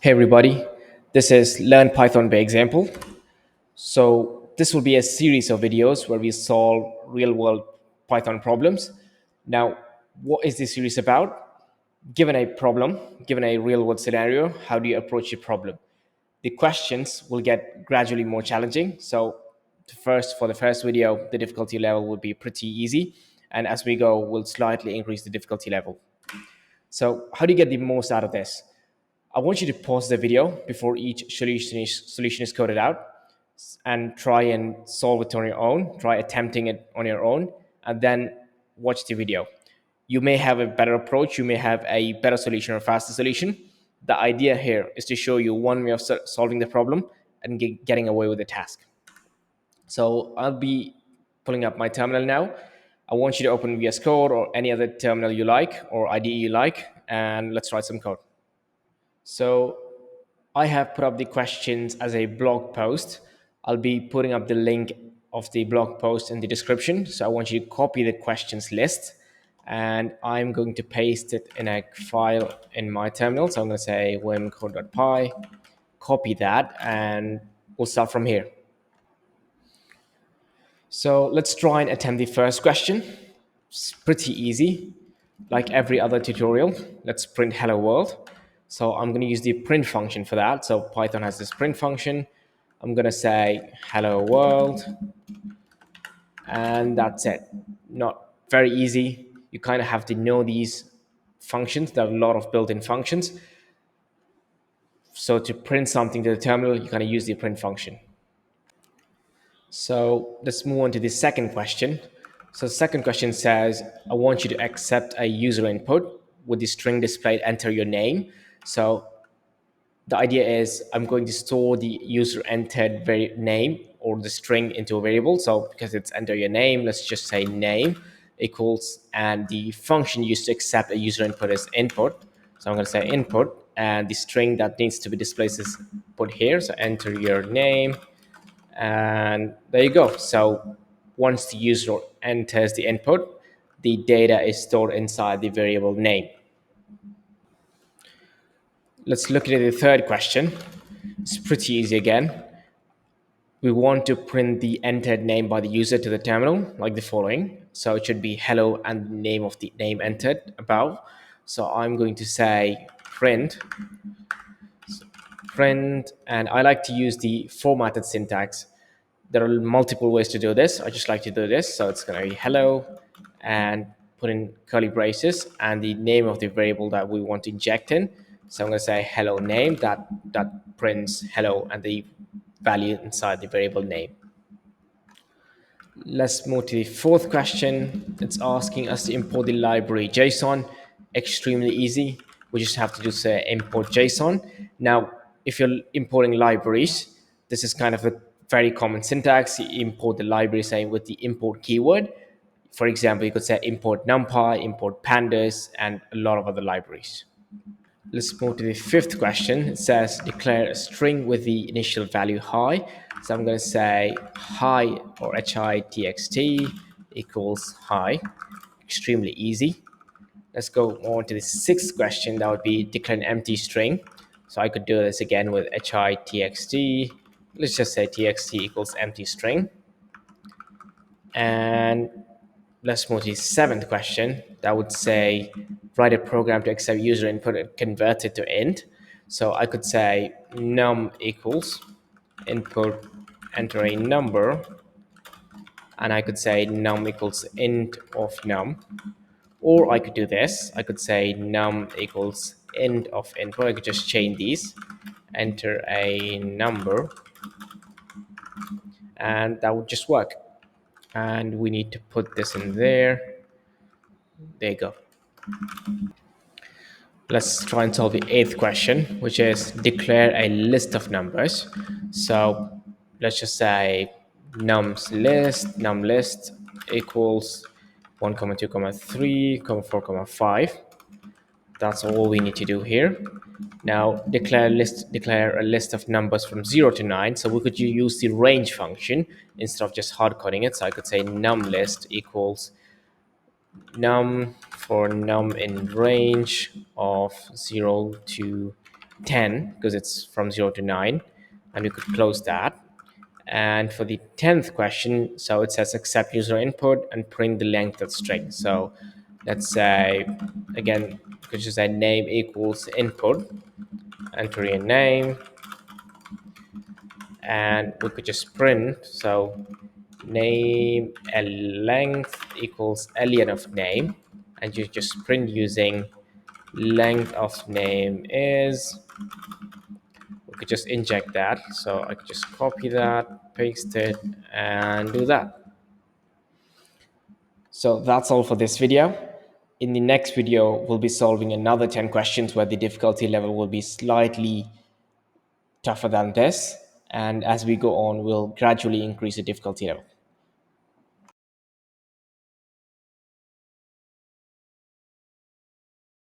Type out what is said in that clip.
Hey everybody, this is Learn Python by Example. So this will be a series of videos where we solve real-world Python problems. Now, what is this series about? Given a problem, given a real-world scenario, how do you approach the problem? The questions will get gradually more challenging. So for the first video, the difficulty level will be pretty easy, and as we go, we'll slightly increase the difficulty level. So how do you get the most out of this? I want you to pause the video before each solution is coded out and try and solve it on your own. Try attempting it on your own and then watch the video. You may have a better approach, you may have a better solution or faster solution. The idea here is to show you one way of solving the problem and getting away with the task. So I'll be pulling up my terminal now. I want you to open VS Code or any other terminal you like or IDE you like, and let's write some code. So I have put up the questions as a blog post. I'll be putting up the link of the blog post in the description. So I want you to copy the questions list and I'm going to paste it in a file in my terminal. So I'm going to say wimcode.py, copy that, and we'll start from here. So let's try and attempt the first question. It's pretty easy. Like every other tutorial, let's print hello world. So I'm going to use the print function for that. So Python has this print function. I'm going to say hello world, and that's it. Not very easy. You kind of have to know these functions. There are a lot of built-in functions. So to print something to the terminal, you kind of use the print function. So let's move on to the second question. So the second question says, I want you to accept a user input with the string displayed, enter your name. So the idea is I'm going to store the user entered name or the string into a variable. So because it's enter your name, let's just say name equals, and the function used to accept a user input is input. So I'm going to say input, and the string that needs to be displayed is put here. So enter your name, and there you go. So once the user enters the input, the data is stored inside the variable name. Let's look at the third question. It's pretty easy again. We want to print the entered name by the user to the terminal like the following. So it should be hello and the name of the name entered above. So I'm going to say print, and I like to use the formatted syntax. There are multiple ways to do this. I just like to do this. So it's going to be hello and put in curly braces and the name of the variable that we want to inject in. So I'm going to say hello name that prints hello and the value inside the variable name. Let's move to the fourth question. It's asking us to import the library JSON. Extremely easy. We just have to do say import JSON. Now, if you're importing libraries, this is kind of a very common syntax. You import the library saying with the import keyword. For example, you could say import NumPy, import pandas, and a lot of other libraries. Let's move to the fifth question. It says declare a string with the initial value hi. So I'm going to say hi or hi equals hi. Extremely easy. Let's go on to the sixth question. That would be declare an empty string. So I could do this again with hi. Let's just say txt equals empty string. And let's move to the seventh question. That would say write a program to accept user input and convert it to int. So I could say num equals input, enter a number, and I could say num equals int of num. Or I could do this. I could say num equals int of input. I could just chain these, enter a number, and that would just work. And we need to put this in there. There you go. Let's try and solve the eighth question, which is declare a list of numbers. So let's just say num list equals 1 comma 2 comma 3 comma 4 comma 5. That's all we need to do here. Now declare a list of numbers from 0 to 9. So we could use the range function instead of just hard coding it. So I could say num list equals num for num in range of 0 to 10 because it's from 0 to 9, and we could close that. And for the 10th question, so it says accept user input and print the length of string. So let's say, again, we could just say name equals input, enter your name, and we could just print, so name a length equals alien of name, and you just print using length of name is, we could just inject that. So I could just copy that, paste it, and do that. So that's all for this video. In the next video, we'll be solving another 10 questions where the difficulty level will be slightly tougher than this. And as we go on, we'll gradually increase the difficulty level.